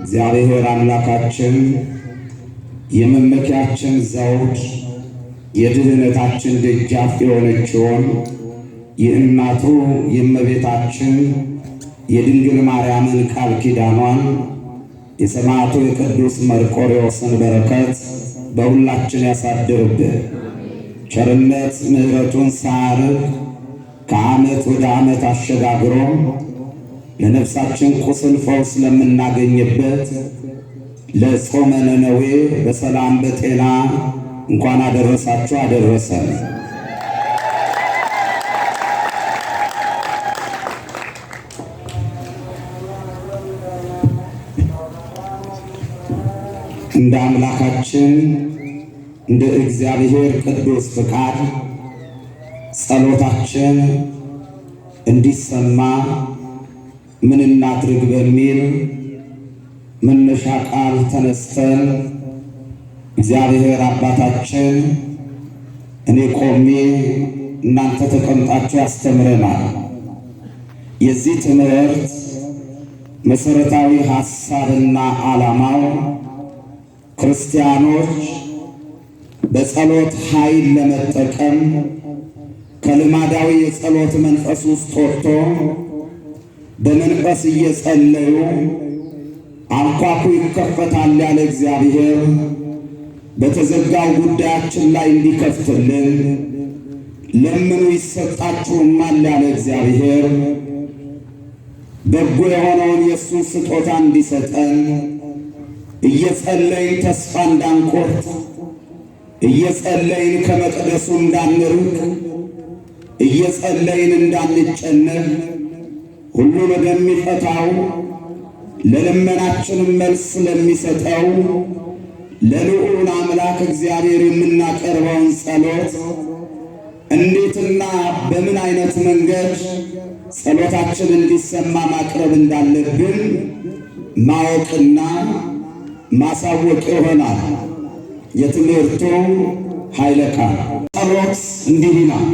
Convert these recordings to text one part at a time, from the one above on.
እግዚአብሔር አምላካችን የመመኪያችን ዘውድ የድህነታችን ደጃፍ የሆነችውን የእናቱ የእመቤታችን የድንግል ማርያምን ቃል ኪዳኗን የሰማዕቱ የቅዱስ መርቆሬዎስን በረከት በሁላችን ያሳድርብን። ቸርነት ምሕረቱን ሳያርቅ ከዓመት ወደ ዓመት አሸጋግሮ ለነፍሳችን ቁስል ፈውስ ለምናገኝበት ለጾመ ነነዌ በሰላም በጤና እንኳን አደረሳችሁ አደረሰን። እንደ አምላካችን እንደ እግዚአብሔር ቅዱስ ፍቃድ ጸሎታችን እንዲሰማ ምን እናድርግ በሚል መነሻ ቃል ተነስተን እግዚአብሔር አባታችን እኔ ቆሜ እናንተ ተቀምጣችሁ ያስተምረናል። የዚህ ትምህርት መሰረታዊ ሐሳብና ዓላማው ክርስቲያኖች በጸሎት ኃይል ለመጠቀም ከልማዳዊ የጸሎት መንፈስ ውስጥ ወጥቶ በመንፈስ እየጸለዩ አንኳኩ ይከፈታል ያለ እግዚአብሔር በተዘጋው ጉዳያችን ላይ እንዲከፍትልን፣ ለምኑ ይሰጣችሁማል ያለ እግዚአብሔር በጎ የሆነውን የእሱን ስጦታ እንዲሰጠን እየጸለይን ተስፋ እንዳንቆርጥ እየጸለይን ከመቅደሱ እንዳንርቅ እየጸለይን እንዳንጨነቅ ሁሉን ወደሚፈታው ለልመናችን መልስ ለሚሰጠው ለልዑል አምላክ እግዚአብሔር የምናቀርበውን ጸሎት እንዴትና በምን አይነት መንገድ ጸሎታችን እንዲሰማ ማቅረብ እንዳለብን ማወቅና ማሳወቅ ይሆናል የትምህርቱ ኃይለ ቃል። ጸሎት እንዲህ ይላል፣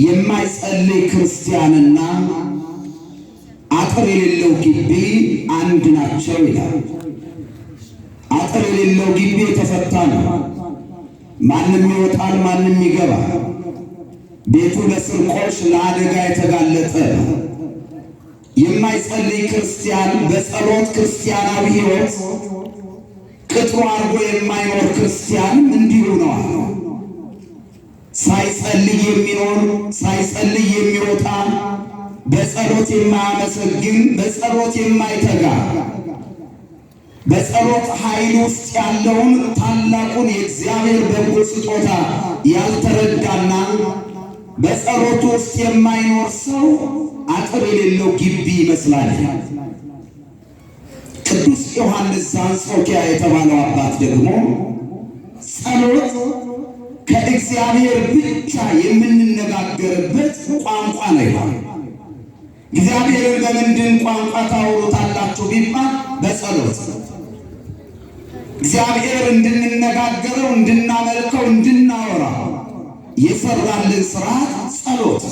የማይጸልይ ክርስቲያንና አጥር የሌለው ግቢ አንድ ናቸው ይላል። አጥር የሌለው ግቢ የተፈታ ነው። ማንም ይወጣል፣ ማንም ይገባል። ቤቱ ለስርቆሽ ለአደጋ የተጋለጠ ነው። የማይጸልይ ክርስቲያን በጸሎት ክርስቲያናዊ ሕይወት ቅጥሩ አድርጎ የማይኖር ክርስቲያንም እንዲሁ ነው። ሳይጸልይ የሚኖር ሳይጸልይ የሚወጣ በጸሎት የማያመሰግን በጸሎት የማይተጋ በጸሎት ኃይል ውስጥ ያለውን ታላቁን የእግዚአብሔር በጎ ስጦታ ያልተረዳና በጸሎት ውስጥ የማይኖር ሰው አጥር የሌለው ግቢ ይመስላል። ቅዱስ ዮሐንስ ዘአንጾኪያ የተባለው አባት ደግሞ ጸሎት ከእግዚአብሔር ብቻ የምንነጋገርበት ቋንቋ ነው ይላል። እግዚአብሔርን በምንድን ቋንቋ ታወሩታላችሁ ቢባል በጸሎት። እግዚአብሔር እንድንነጋገረው እንድናመልከው እንድናወራው የሰራልን ስርዓት ጸሎት።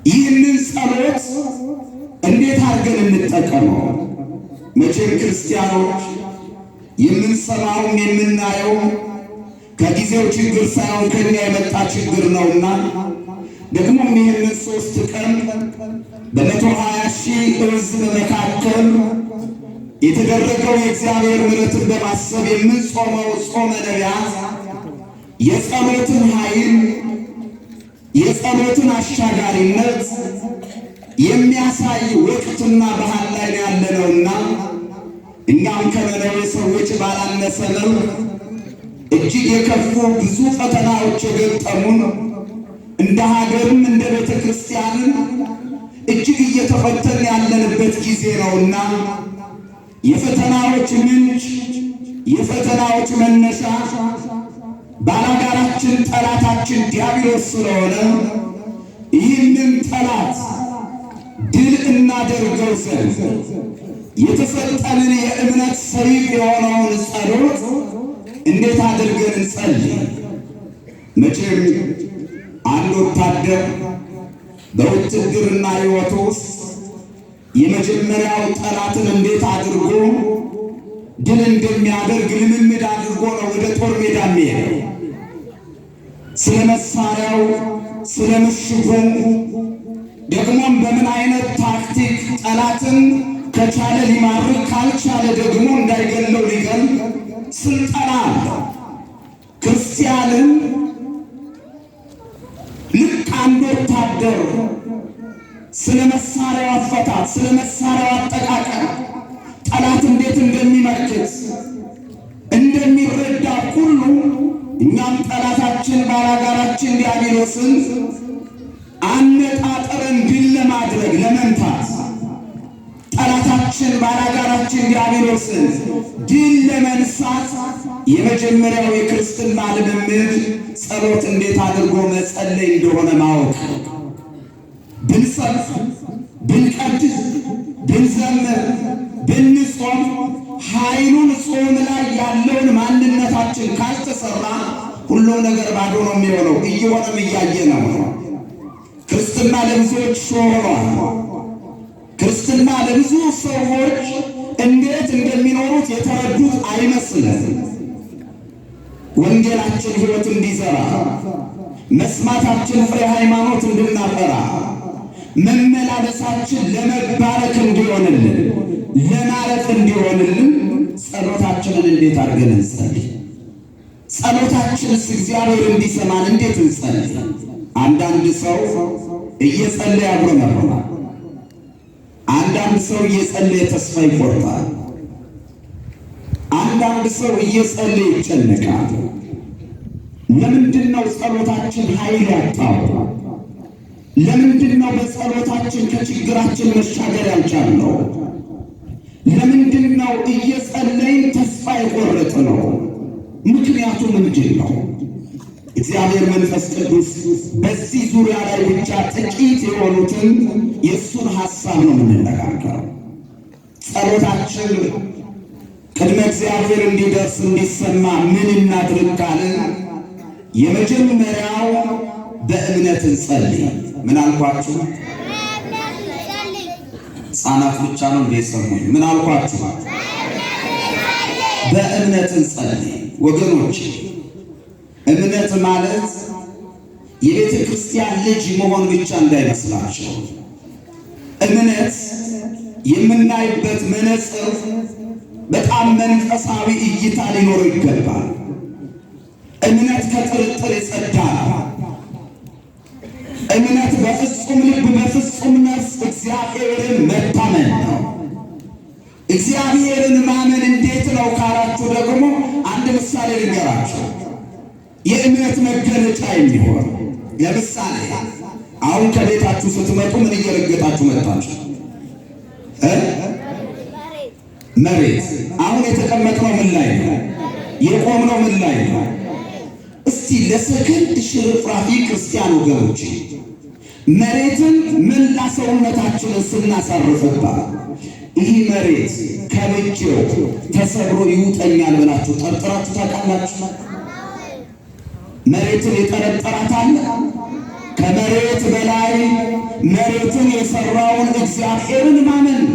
ይህንን ጸሎት እንዴት አድርገን እንጠቀመው? መቼም ክርስቲያኖች የምንሰማውም የምናየው ከጊዜው ችግር ሳይሆን ከኛ የመጣ ችግር ነውና ደግሞም ይህንን 3 ቀን በ120 ሺህ ሕዝብ መካከል የተደረገው የእግዚአብሔር ምሕረትን በማሰብ የምንጾመው ጾመ ነቢያት የጸሎትን ኃይል የጸሎትን አሻጋሪነት የሚያሳይ ወቅትና ባህል ላይ ያለነውና እኛም ከነነዌ ሰዎች ባላነሰ መልክ እጅግ የከፉ ብዙ ፈተናዎች የገጠሙን እንደ ሀገርም እንደ ቤተ ክርስቲያንም እጅግ እየተፈተን ያለንበት ጊዜ ነውና የፈተናዎች ምንጭ የፈተናዎች መነሻ ባላጋራችን ጠላታችን ዲያብሎስ ስለሆነ ይህንን ጠላት ድል እናደርገው ዘንድ የተሰጠንን የእምነት ሰይፍ የሆነውን ጸሎት እንዴት አድርገን እንጸልይ? መቼም አንድ ወታደር በውትድርና ሕይወቱ ውስጥ የመጀመሪያው ጠላትን እንዴት አድርጎ ድል እንደሚያደርግ ልምምድ አድርጎ ነው ወደ ጦር ሜዳ የሚሄደው። ስለ መሳሪያው፣ ስለ ምሽጉ፣ ደግሞም በምን አይነት ታክቲክ ጠላትን ከቻለ ሊማርክ ካልቻለ ደግሞ እንዳይገለው ሊገል ስልጠና አለው። ክርስቲያንን ልክ አንድ ወታደር ስለ መሳሪያው አፈታት፣ ስለ መሳሪያው አጠቃቀም፣ ጠላት እንዴት እንደሚመክት እንደሚረዳ ሁሉ እኛም ጠላታችን ባላጋራችን ዲያብሎስን አነጣጥረን ድል ለማድረግ ለመምታት፣ ጠላታችን ባላጋራችን ዲያብሎስን ድል ለመንሳት የመጀመሪያው የክርስትና ልምምድ ጸሎት እንዴት አድርጎ መጸለይ እንደሆነ ማወቅ። ብንሰብክ፣ ብንቀድስ፣ ብንዘምር፣ ብንጾም ኃይሉን ጾም ላይ ያለውን ማንነታችን ካልተሰራ ሁሉ ነገር ባዶ ነው የሚሆነው። እየሆነም እያየ ነው። ክርስትና ለብዙዎች ሾህ ሆኗል። ክርስትና ለብዙ ሰዎች እንዴት እንደሚኖሩት የተረዱት አይመስልም። ወንጌላችን ሕይወት እንዲዘራ፣ መስማታችን ፍሬ ሃይማኖት እንድናፈራ፣ መመላለሳችን ለመባረክ እንዲሆንልን፣ ለማረፍ እንዲሆንልን ጸሎታችንን እንዴት አድርገን እንጸልይ? ጸሎታችንስ እግዚአብሔር እንዲሰማን እንዴት እንጸልይ? አንዳንድ ሰው እየጸለየ ያጉረመርማል። አንዳንድ ሰው እየጸለየ ተስፋ ይቆርጣል። አንዳንድ ሰው እየጸለየ ይጨነቃል። ለምንድን ነው ጸሎታችን ኃይል ያጣው? ለምንድን ነው በጸሎታችን ከችግራችን መሻገር ያልቻልነው? ለምንድን ነው እየጸለይን ተስፋ የቆረጥነው? ምክንያቱ ምንድን ነው? እግዚአብሔር መንፈስ ቅዱስ በዚህ ዙሪያ ላይ ብቻ ጥቂት የሆኑትን የእሱን ሐሳብ ነው የምንነጋገረው። ጸሎታችን ቅድመ እግዚአብሔር እንዲደርስ እንዲሰማ ምን እናድርግ ካልን የመጀመሪያው በእምነት እንጸልይ። ምን አልኳችሁ? ሕፃናት ብቻ ነው እንደሰሙኝ። ምን አልኳችሁ? በእምነት እንጸልይ ወገኖች። እምነት ማለት የቤተ ክርስቲያን ልጅ መሆን ብቻ እንዳይመስላቸው። እምነት የምናይበት መነጽር በጣም መንፈሳዊ እይታ ሊኖረው ይገባል። እምነት ከጥርጥር የጸዳ ነው። እምነት በፍጹም ልብ በፍጹም ነፍስ እግዚአብሔርን መታመን ነው። እግዚአብሔርን ማመን እንዴት ነው ካላችሁ ደግሞ አንድ ምሳሌ ልንገራችሁ። የእምነት መገለጫ የሚሆን ለምሳሌ አሁን ከቤታችሁ ስትመጡ ምን እየረገጣችሁ መጣችሁ? መሬት። አሁን የተቀመጥነው ምን ላይ ነው? የቆምነው ምን ላይ ነው? እስቲ ለሰከንድ ሽርፍራፊ ክርስቲያን ወገኖች መሬትን መላ ሰውነታችንን ስናሳርፍባት ይህ መሬት ከብቼው ተሰብሮ ይውጠኛል ብላችሁ ጠርጥራችሁ ታውቃላችሁ? መሬትን የጠረጠራት አለ? ከመሬት በላይ መሬትን የሰራውን እግዚአብሔርን ማመን።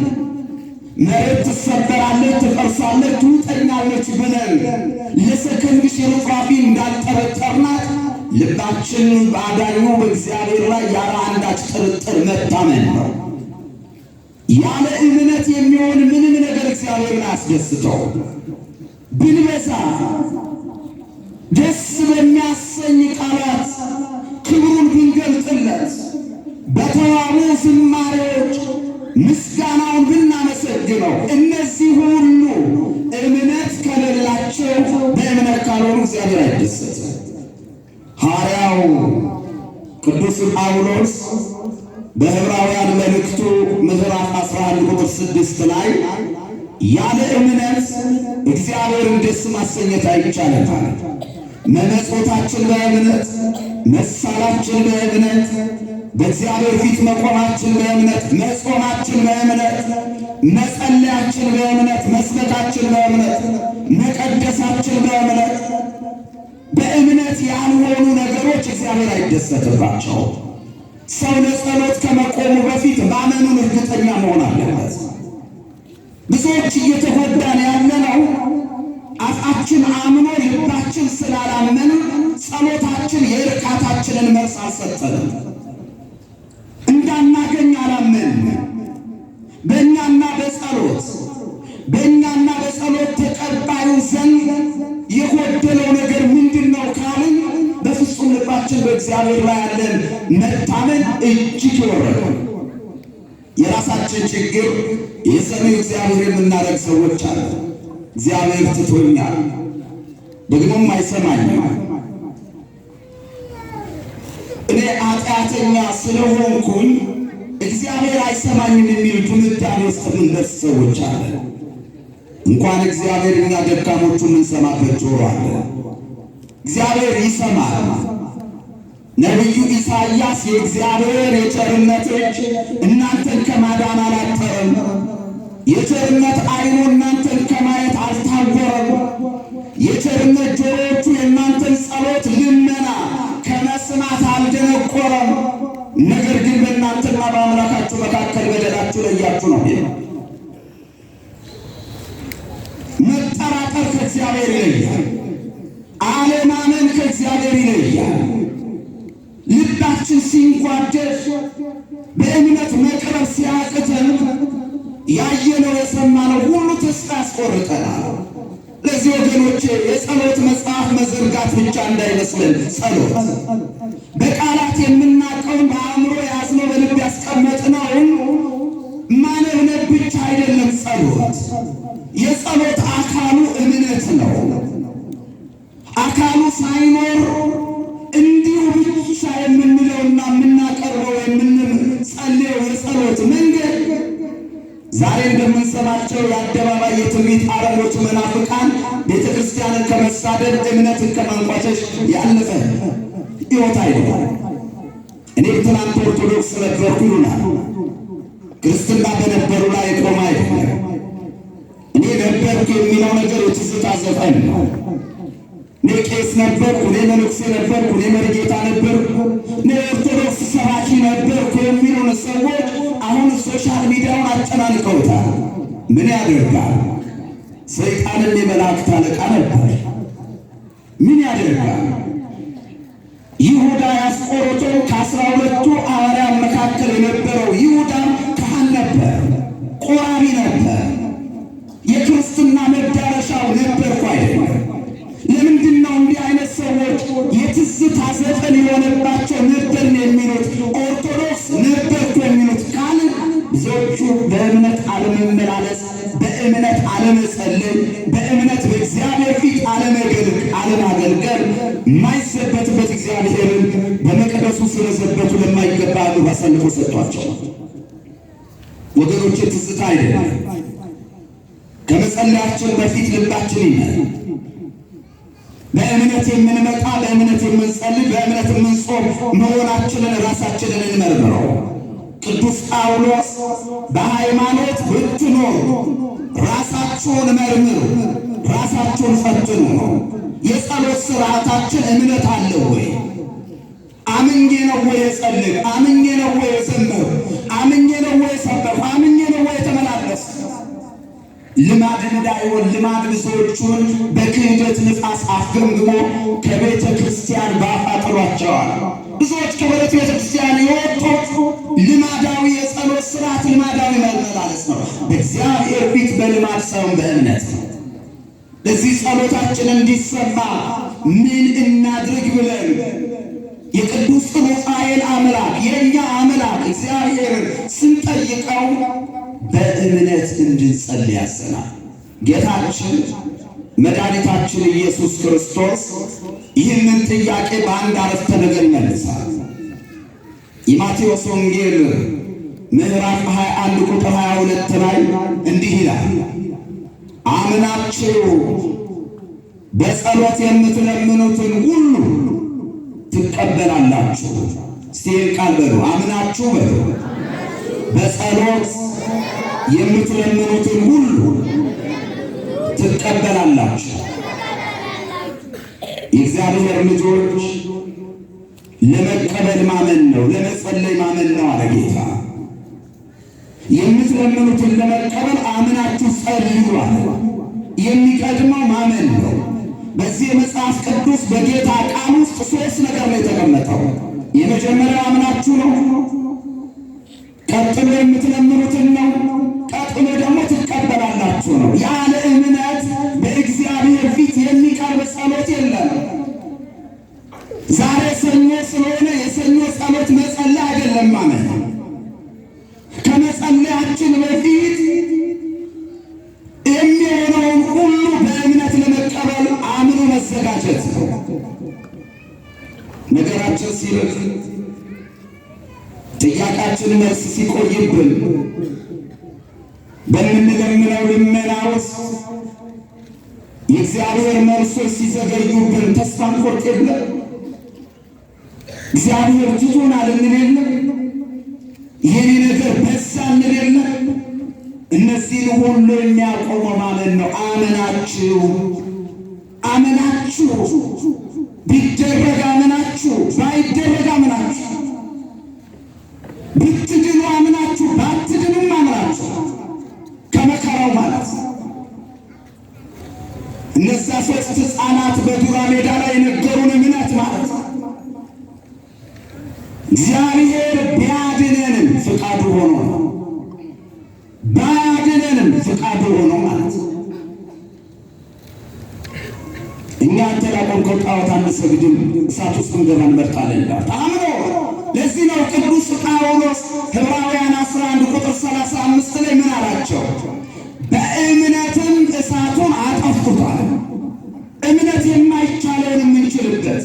መሬት ትሰበራለች፣ ትፈርሳለች፣ ትውጠኛለች ብለን ለሰከንድ ሽርፍራፊ እንዳልጠረጠርናት ልባችን በአዳኙ በእግዚአብሔር ላይ ያለ አንዳች ጥርጥር መታመን ነው። ያለ እምነት የሚሆን ምንም ነገር እግዚአብሔርን አያስደስተው። ብንበዛ ደስ በሚያሰኝ ቃላት ክብሩን ብንገልጥለት፣ በተዋቡ ዝማሬዎች ምስጋናውን ብናመሰግነው፣ እነዚህ ሁሉ እምነት ከሌላቸው በእምነት ካልሆኑ እግዚአብሔር አይደሰትም። ሐዋርያው ቅዱስ ጳውሎስ በዕብራውያን መልእክቱ ምዕራፍ 11 ቁጥር 6 ላይ ያለ እምነት እግዚአብሔርን ደስ ማሰኘት አይቻልም። መመጽወታችን በእምነት፣ መሳላችን በእምነት፣ በእግዚአብሔር ፊት መቆማችን በእምነት፣ መጾማችን በእምነት፣ መጸለያችን በእምነት፣ መስበካችን በእምነት፣ መቀደሳችን በእምነት። በእምነት ያልሆኑ ነገሮች እግዚአብሔር አይደሰትባቸውም። ሰው ለጸሎት ከመቆሙ በፊት ማመኑን እርግጠኛ መሆን አለበት። ብዙዎች እየተጎዳን ያለነው አፋችን አምኖ ልባችን ስላላመነ ጸሎታችን የእርካታችንን መልስ አልሰጠንም። እንዳናገኝ አላመን። በእኛና በጸሎት ተቀባዩ ዘንድ የጎደለው ነገር ምንድን ነው ካልን በፍጹም ልባችን በእግዚአብሔር ላይ ያለን መታመን እጅግ የወረደ የራሳችን ችግር የሰሚው እግዚአብሔር የምናደርግ ሰዎች አለ። እግዚአብሔር ትቶኛል ደግሞም አይሰማኝም፣ እኔ ኃጢአተኛ ስለሆንኩኝ እግዚአብሔር አይሰማኝም የሚል ድምዳሜ ውስጥ የምንደርስ ሰዎች አለ። እንኳን እግዚአብሔር እኛ ደካሞቹ የምንሰማበት ጆሮ አለ። እግዚአብሔር ይሰማል። ነቢዩ ኢሳይያስ የእግዚአብሔር የቸርነት እጅ እናንተን ከማዳን አላጠረም፣ የቸርነት ዓይኑ እናንተን ከማየት አልታወረም፣ የቸርነት ጆሮዎቹ የእናንተን ጸሎት ልመና ከመስማት አልደነቆረም። ነገር ግን በእናንተና በአምላካችሁ መካከል በደላችሁ ለያችሁ ነው። መጠራጠር ከእግዚአብሔር ይለያል። አለማመን ከእግዚአብሔር ይለያል። ልባችን ሲንጓደድ በእምነት መቅረብ ሲያቅተን ያየነው የሰማነው ሁሉ ተስፋ ያስቆርጠናል። ለዚህ ወገኖቼ የጸሎት መጽሐፍ መዘርጋት ብቻ እንዳይመስለን። ጸሎት በቃላት የምናውቀውን በአእምሮ ያዝነው በልብ ያስቀመጥነውን ማነብነብ ብቻ አይደለም። ጸሎት የጸሎት አካሉ እምነት ነው። አካሉ ሳይኖር እንዲሁ ብቻ የምንለውና የምናቀርበው የምንጸልየው የጸሎት መንገድ ዛሬ እንደምንሰማቸው የአደባባይ የትንቢት አረቦች መናፍቃን ቤተ ክርስቲያንን ከመሳደብ እምነትን ከማንቋሸሽ ያለፈ ሕይወት አይደለም። እኔ ትናንት ኦርቶዶክስ ነበርኩ ይሉናል። ክርስትና በነበሩ ላይ ቆማ አይደለም። እኔ ነበርኩ የሚለው ነገር የትዝታ ዘፈን ነው። እኔ ቄስ ነበርኩ፣ እኔ መነኩሴ ነበርኩ፣ እኔ መርጌታ ነበርኩ፣ እኔ ኦርቶዶክስ ሰባኪ ነበርኩ የሚሉን ሰዎች አሁን ሶሻል ሚዲያውን አጨናንቀውታል። ምን ያደርጋል? ሰይጣንም የመላእክት አለቃ ነበር። ምን ያደርጋል? ይሁዳ ያስቆሮቱ ከ12ቱ ሐዋርያት መካከል የነበረው ይሁዳ ካህን ነበር፣ ቆራቢ ነበር። የክርስትና መዳረሻው ነበርኩ አይደለም። ለምንድን ነው እንዲህ አይነት ሰዎች የትዝታ ዘፈን የሆነባቸው ነበርን የሚሉት ኦርቶዶክስ ነበርኩ የሚሉት ካለ ብዙዎቹ በእምነት አለመመላለስ፣ በእምነት አለመጸለይ፣ በእምነት በእግዚአብሔር ፊት አለማገልገል፣ የማይዘበትበት እግዚአብሔርን በመቅደሱ ስለዘበቱ ለማይገባ አሳልፎ ሰጥቷቸው። ወገኖች ትዝታ አይደለም። ከመጸለያችን በፊት ልባችን ይመር። በእምነት የምንመጣ፣ በእምነት የምንጸልይ፣ በእምነት የምንጾም መሆናችንን ራሳችንን እንመርምረው። ቅዱስ ጳውሎስ በሃይማኖት ብትኖሩ ራሳችሁን መርምሩ፣ ራሳችሁን ፈትኑ ነው። የጸሎት ስርዓታችን እምነት አለው ወይ? አምኜ ነው ወይ የጸለይኩ? አምኜ ነው ወይ የዘመርኩ? አምኜ ነው ወይ የሰበኩ? አምኜ ነው ወይ የተመላለስኩ? ልማድ እንዳይሆን ልማድ ብዙዎቹን በክህደት ንፋስ አፍገምግሞ ከቤተ ክርስቲያን ባፋ ጥሏቸዋል። ብዙዎች ከቤተ ክርስቲያን የወጡት ልማዳዊ የጸሎት ስርዓት፣ ልማዳዊ መመላለስ ነው። በእግዚአብሔር ፊት በልማድ ሳይሆን በእምነት ነው። ለዚህ ጸሎታችን እንዲሰማ ምን እናድርግ ብለን የቅዱስ ሩፋኤል አምላክ የእኛ አምላክ እግዚአብሔርን ስንጠይቀው በእምነት እንድንጸልይ ያዘናል። ጌታችን መድኃኒታችን ኢየሱስ ክርስቶስ ይህንን ጥያቄ በአንድ አረፍተ ነገር ይመልሳል። የማቴዎስ ወንጌል ምዕራፍ 21 ቁጥር 22 ላይ እንዲህ ይላል፣ አምናችሁ በጸሎት የምትለምኑትን ሁሉ ትቀበላላችሁ። እስቲ ቃል በሉ፣ አምናችሁ በሉ። በጸሎት የምትለምኑትን ሁሉ ትቀበላላችሁ። የእግዚአብሔር ልጆች ለመቀበል ማመን ነው፣ ለመጸለይ ማመን ነው አለ ጌታ። የምትለምኑትን ለመቀበል አምናችሁ ጸልዩ አለ። የሚቀድመው ማመን ነው። በዚህ የመጽሐፍ ቅዱስ በጌታ ቃል ውስጥ ሶስት ነገር ነው የተቀመጠው። የመጀመሪያው አምናችሁ ነው። ቀጥሎ የምትለምኑትን ነው። ቀጥሎ ደግሞ ትቀበላላችሁ ነው። ያለ እምነት በእግዚአብሔር ፊት የሚቀርብ ጸሎት የለም። ዛሬ ሰኞ ስለሆነ የሰኞ ጸሎት መጸለይ አይደለም ማመን። ከመጸለያችን በፊት የሚሆነውን ሁሉ በእምነት ለመቀበል አምኖ መዘጋጀት ነው። ነገራችን ሲርቅ፣ ጥያቄያችን መልስ ሲቆይብን፣ በምንለምነው ልመና ውስጥ የእግዚአብሔር መልሶች ሲዘገዩብን ተስፋ እንቆርጥ የለም። እግዚአብሔር ትቶናል እንል የለም። የኔ ነገር በዛ እንል የለም። እነዚህን ሁሉ የሚያቆመው ማመን ነው። አመናችሁ ቢደረግ አመናችሁ፣ ባይደረግ አመናችሁ፣ ብትድኑ አመናችሁ፣ ባትድኑም አመናችሁ ከመከራው ማለት እነዛ ሶስት ሕፃናት በዱራ ሜዳ ላይ የነገሩን እምነት ማለት እግዚአብሔር ቢያድነንም ፍቃዱ ሆኖ ነው፣ ባያድነንም ፍቃዱ ሆኖ ማለት እኛ ተላቆንከው ጣዖት አንሰግድም፣ እሳት ውስጥ እንገባ እንመርጣለን አምኖ። ለዚህ ነው ቅዱስ ጳውሎስ ዕብራውያን 11 ቁጥር 35 ላይ ምን አላቸው? በእምነትም እሳቱን አጠፉታል። እምነት የማይቻለውን የምንችልበት፣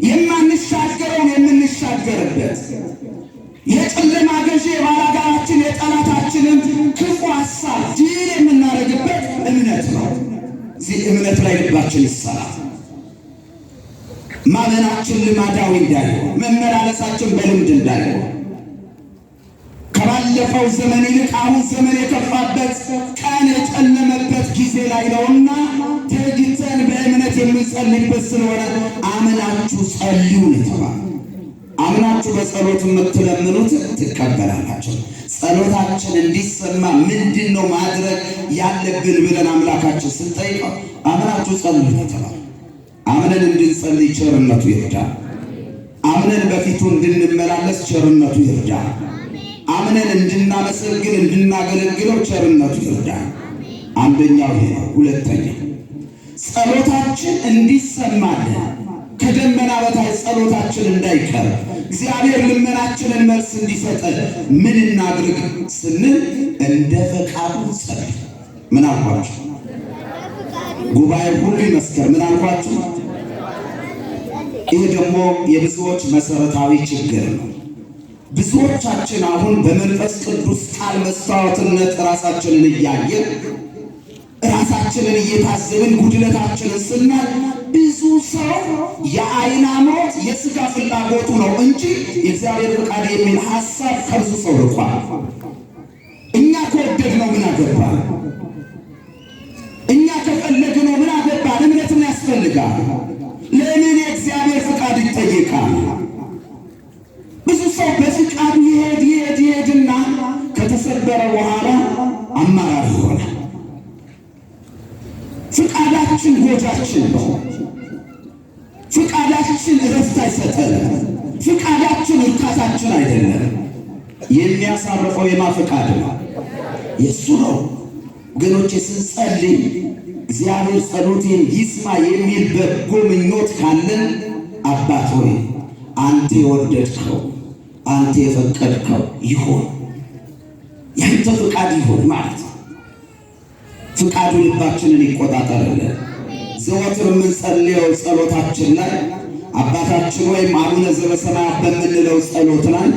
የማንሻገረውን የምንሻገርበት፣ የጨለማ ገዢ የባላጋራችን የጠላታችንን ክፉ ሐሳብ ድል የምናደርግበት እምነት ነው። እዚህ እምነት ላይ ልባችን ይሰራል። ማመናችን ልማዳዊ እንዳይሆን፣ መመላለሳችን በልምድ እንዳይሆን፣ ከባለፈው ዘመን ይልቅ አሁን ዘመን የከፋበት ቀን የጨለመበት ጊዜ ላይ ነውና ተግተን በእምነት የምንጸልይበት ስለሆነ አምናችሁ ጸልዩ ነው የተባለው። አምናችሁ በጸሎት የምትለምኑት ትቀበላላችሁ። ጸሎታችን እንዲሰማ ምንድን ነው ማድረግ ያለብን ብለን አምላካችን ስንጠይቀው አምናችሁ ጸልዩ ነው የተባለው። አምነን እንድንጸልይ ቸርነቱ ይርዳል። አምነን በፊቱ እንድንመላለስ ቸርነቱ ይርዳል። አምነን እንድናመሰግን እንድናገለግለው ቸርነቱ ይርዳል። አንደኛው ይሄ ነው። ሁለተኛ ጸሎታችን እንዲሰማልን፣ ከደመና በታች ጸሎታችን እንዳይቀር፣ እግዚአብሔር ልመናችንን መልስ እንዲሰጠን ምን እናድርግ ስንል እንደ ፈቃዱ ጸልይ። ምን አልኳችሁ? ጉባኤ ሁሉ ይመስከር። ምን አልኳችሁ? ይህ ደግሞ የብዙዎች መሰረታዊ ችግር ነው። ብዙዎቻችን አሁን በመንፈስ ቅዱስ ቃል መስዋዕትነት ራሳችንን እያየን ራሳችንን እየታዘብን ጉድለታችንን ስናል፣ ብዙ ሰው የዓይን አምሮት የሥጋ ፍላጎቱ ነው እንጂ የእግዚአብሔር ፈቃድ የሚል ሐሳብ ከብዙ ሰው ርቋል። እኛ ከወደድነው ምን አገባን? እኛ ከፈለግነው ምን አገባን? እምነትን ያስፈልጋል። ለምን የእግዚአብሔር ፈቃድ ይጠይቃል? ብዙ ሰው በፍቃዱ ይሄድና ከተሰበረ በኋላ አማራጭ ይሆናል። ፍቃዳችን ጎጃችን ነው። ፍቃዳችን እረፍት አይሰጠንም። ፍቃዳችን እርካታችን አይደለም። የሚያሳርፈው የማ ፍቃድ ነው? የእሱ ነው። ወገኖቼ ስንጸልይ እግዚአብሔር ጸሎቴን ይስማ የሚል በጎ ምኞት ካለን አባት ሆይ አንተ የወደድከው አንተ የፈቀድከው ይሁን፣ ያንተ ፍቃድ ይሁን ማለት ነው። ፍቃዱ ልባችንን ይቆጣጠርልን። ዘወትር የምንጸልየው ጸሎታችን ላይ አባታችን ወይም አቡነ ዘበሰማያት በምንለው ጸሎት ላይ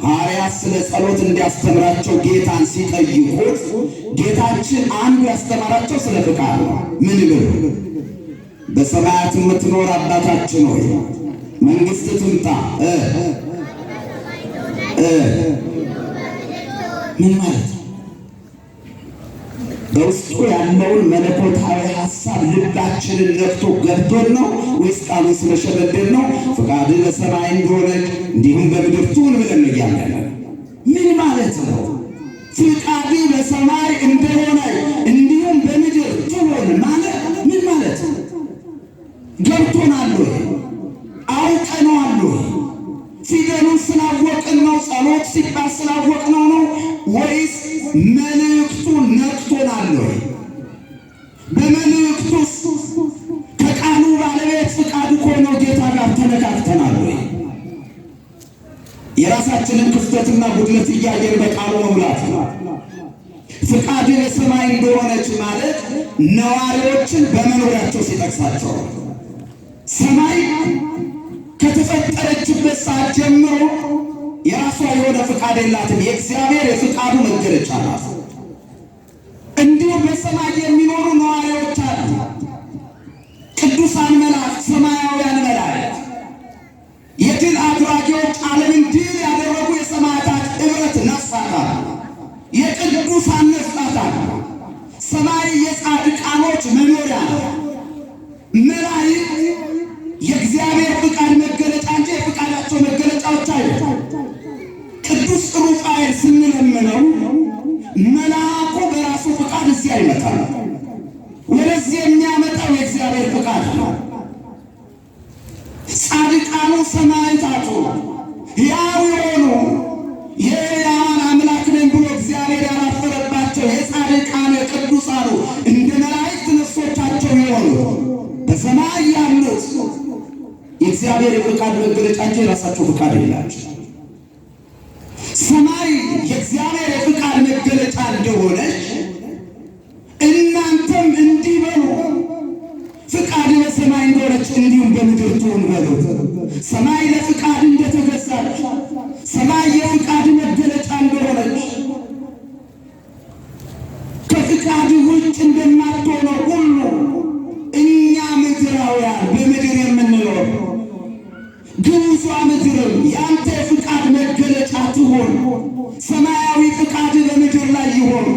ሐዋርያት ስለ ጸሎት እንዲያስተምራቸው ጌታን ሲጠይቁት ጌታችን አንዱ ያስተማራቸው ስለ ፍቃድ ነው። ምን ብሎ? በሰማያት የምትኖር አባታችን ሆይ መንግሥት ትምጣ። ምን ማለት ነው? በውስጡ ያለውን መለኮታዊ ሐሳብ ልባችንን ነክቶ ገብቶን ነው ወይስ ቃሉን ስለሸመደድ ነው? ፈቃድህ በሰማይ እንደሆነች እንዲሁም በምድር ትሁን ብለን እያለን ምን ማለት ነው? ፈቃድህ በሰማይ እንደሆነ እንዲሁም በምድር ትሁን ማለት ምን ማለት ነው? ገብቶናል ወይ? አውቀነዋል ወይ? ፊደሉን ስላወቅን ነው? ጸሎት ሲባል ስላወቅነው ነው ወይስ መልእክቱን ነክቶናል ወይ? በመልእክቱስ ከቃሉ ባለቤት ፈቃዱ ከሆነው ጌታ ጋር ተነካክተናል ወይ? የራሳችንን ክፍተትና ጉድለት እያየን በቃሉ መሙላት ነው። ፈቃድህ በሰማይ እንደሆነች ማለት ነዋሪዎችን በመኖሪያቸው ሲጠቅሳቸው ሰማይ ከተፈጠረችበት ሰዓት ጀምሮ የራሷ የሆነ ፈቃድ የላትም። የእግዚአብሔር የፈቃዱ መገለጫ ናት። እንዲሁም በሰማይ የሚኖሩ ነዋሪዎች አሉ። ቅዱሳን መላእክት፣ ሰማያውያን መላእክት፣ የድል አድራጊዎች፣ ዓለምን ድል ያደረጉ የሰማዕታት ኅብረት ነፍሳት አሉ። የቅዱሳን ነፍሳት አሉ። ሰማይ የጻድቃኖች መኖሪያ ነው። መላእክት የእግዚአብሔር ፍቃድ መገለጫ እንጂ የፍቃዳቸው መገለጫዎች አይደሉም። ቅዱስ ሩፋኤል ስንለምነው መልአኩ በራሱ ፍቃድ እዚህ አይመጣም። ወደዚህ የሚያመጣው የእግዚአብሔር ፍቃድ ነው። ጻድቃኑ ሰማዕታቱ ሕያው የሆኑ የሕያዋን አምላክ ነኝ ብሎ እግዚአብሔር ያላፈረባቸው የጻድቃን የቅዱሳኑ እንደ መላእክት ነፍሶቻቸው የሆኑ በሰማይ ያሉት የእግዚአብሔር የፍቃድ መገለጫ እንጂ የራሳቸው ፍቃድ የላቸው። ሰማይ የእግዚአብሔር የፍቃድ መገለጫ እንደሆነች እናንተም እንዲህ በሉ፣ ፍቃድ በሰማይ እንደሆነች እንዲሁም በምድር ትሁን በሉ። ሰማይ ለፍቃድ እንደተገዛች፣ ሰማይ የፍቃድ መገለጫ እንደሆነች፣ ከፍቃድ ውጭ እንደማትሆነው ሁሉ እኛ ምድራውያን በምድር የምንኖር ግዙፏ ምድርም ያንተ የፍቃድ መገለጫ ትሆን፣ ሰማያዊ ፍቃድ በምድር ላይ ይሆን።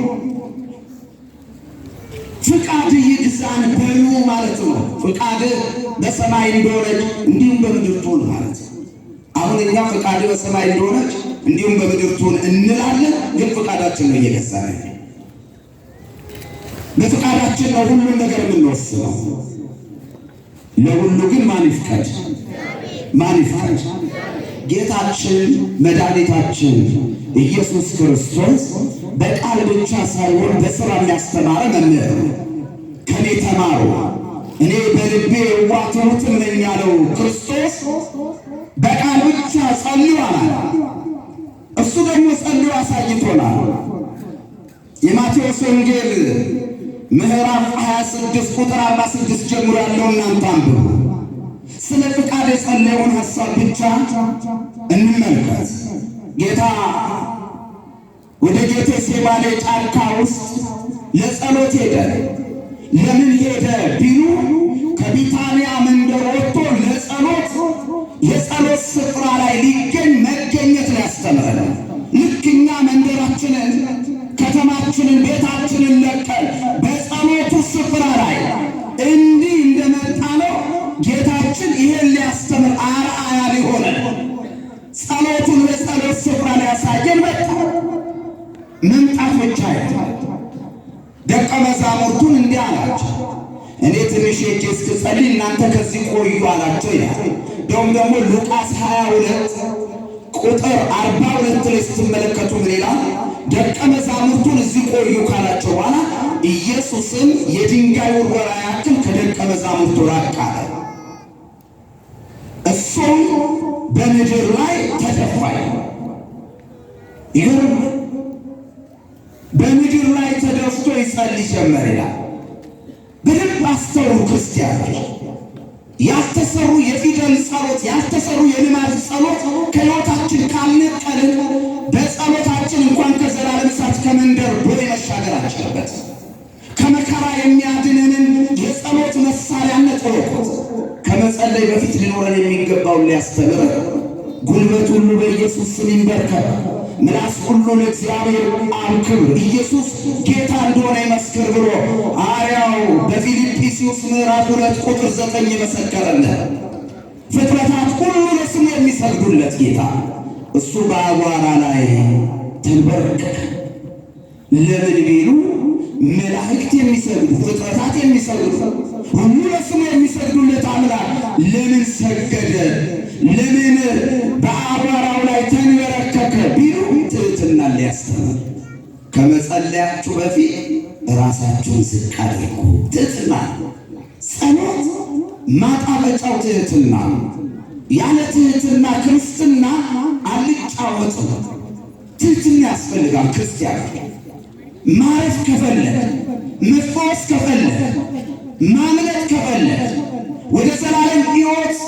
ፍቃድ ይግዛን በሉ ማለት ነው። ፍቃድ በሰማይ እንደሆነች እንዲሁም በምድር ትሁን ማለት ነው። አሁን እኛ ፍቃድ በሰማይ እንደሆነች እንዲሁም በምድር ትሁን እንላለን፣ ግን ፍቃዳችን ነው እየገዛን። በፍቃዳችን ነው ሁሉም ነገር የምንወስነው። ለሁሉ ግን ማን ይፍቀድ? ማን ይፍቀድ? ጌታችን መድኃኒታችን ኢየሱስ ክርስቶስ በቃል ብቻ ሳይሆን በሥራ የሚያስተማረ መምህር ነው። ከኔ ተማሩ እኔ በልቤ የዋህ ትሑትም ነኝ ያለው ክርስቶስ በቃል ብቻ ጸልዩ አላለ። እሱ ደግሞ ጸልዩ አሳይቶናል። የማቴዎስ ወንጌል ምዕራፍ 26 ቁጥር 46 ጀምሮ ያለው እናንተ አንብቡ። ስለ ፍቃድ የጸለየውን ሐሳብ ብቻ እንመልከት። ጌታ ወደ ጌቴሴማኒ ጫካ ውስጥ ለጸሎት ሄደ። ለምን ሄደ ቢሉ ከቢታንያ መንደር ወጥቶ ለጸሎት የጸሎት ስፍራ ላይ ሊገኝ መገኘት ሊያስተምረን። ልክ እኛ መንደራችንን፣ ከተማችንን፣ ቤታችንን ለቀን በጸሎቱ ስፍራ ላይ እንዲህ እንደመጣ ነው ጌታችን ይሄን ሊያስተምር አርአያ ሊሆነን ጸሎቱን በጸሎት ስፍራ ላይ ያሳየን መጣ። መምጣት ብቻ ደቀ መዛሙርቱን እንዲህ አላቸው፣ እኔ ትንሽ ሄጄ እስክጸልይ እናንተ ከዚህ ቆዩ አላቸው ይላል። ደግሞ ሉቃስ 22 ቁጥር 42 ላይ ስትመለከቱ ምን ይላል? ደቀ መዛሙርቱን እዚህ ቆዩ ካላቸው በኋላ ኢየሱስም የድንጋይ ውርወራ ያክል ከደቀ መዛሙርቱ ራቅ አለ። እሱም በምድር ላይ ተደፋ። ይገርም፣ በምድር ላይ ተደፍቶ ይጸልይ ጀመር ይላል። በደንብ አስተውሉ ክርስቲያኖች። ያልተሰሩ የፊደል ጸሎት፣ ያልተሰሩ የልማድ ጸሎት ከሕይወታችን ካልነቀልን በጸሎታችን እንኳን ከዘላለም እሳት ከመንደር ቦይ መሻገር አለበት። ከመከራ የሚያድነንን የጸሎት መሳሪያነት ወቁት። ከመጸለይ በፊት ሊኖረን የሚገባውን ሊያስተምር ጉልበት ሁሉ በኢየሱስ ስም ይንበርከክ፣ ምላስ ሁሉ ለእግዚአብሔር አብ ክብር ኢየሱስ ጌታ እንደሆነ ይመስክር ብሎ ሐዋርያው በፊልጵስዩስ ምዕራፍ 2 ቁጥር 9 የመሰከረለት ፍጥረታት ሁሉ ለስሙ የሚሰግዱለት ጌታ እሱ በአቧራ ላይ ተንበረከከ። ለምን ቢሉ መላእክት የሚሰግዱ ፍጥረታት የሚሰግዱ ሁሉ ለስሙ የሚሰግዱለት አምላክ ለምን ሰገደ? ለምን በአቧራው ላይ ተንበረከከ ቢሉ ትሕትናን ሊያስተምር ከመጸለያችሁ በፊት ራሳችሁን ዝቅ አድርጉ። ትሕትና ጸሎት ማጣበጫው ትሕትና። ያለ ትሕትና ክርስትና አልጫ ወጥ ነው። ትሕትና ያስፈልጋል። ክርስቲያን ማረፍ ከፈለግ፣ መፈወስ ከፈለግ፣ ማምለጥ ከፈለግ፣ ወደ ዘላለም ሕይወት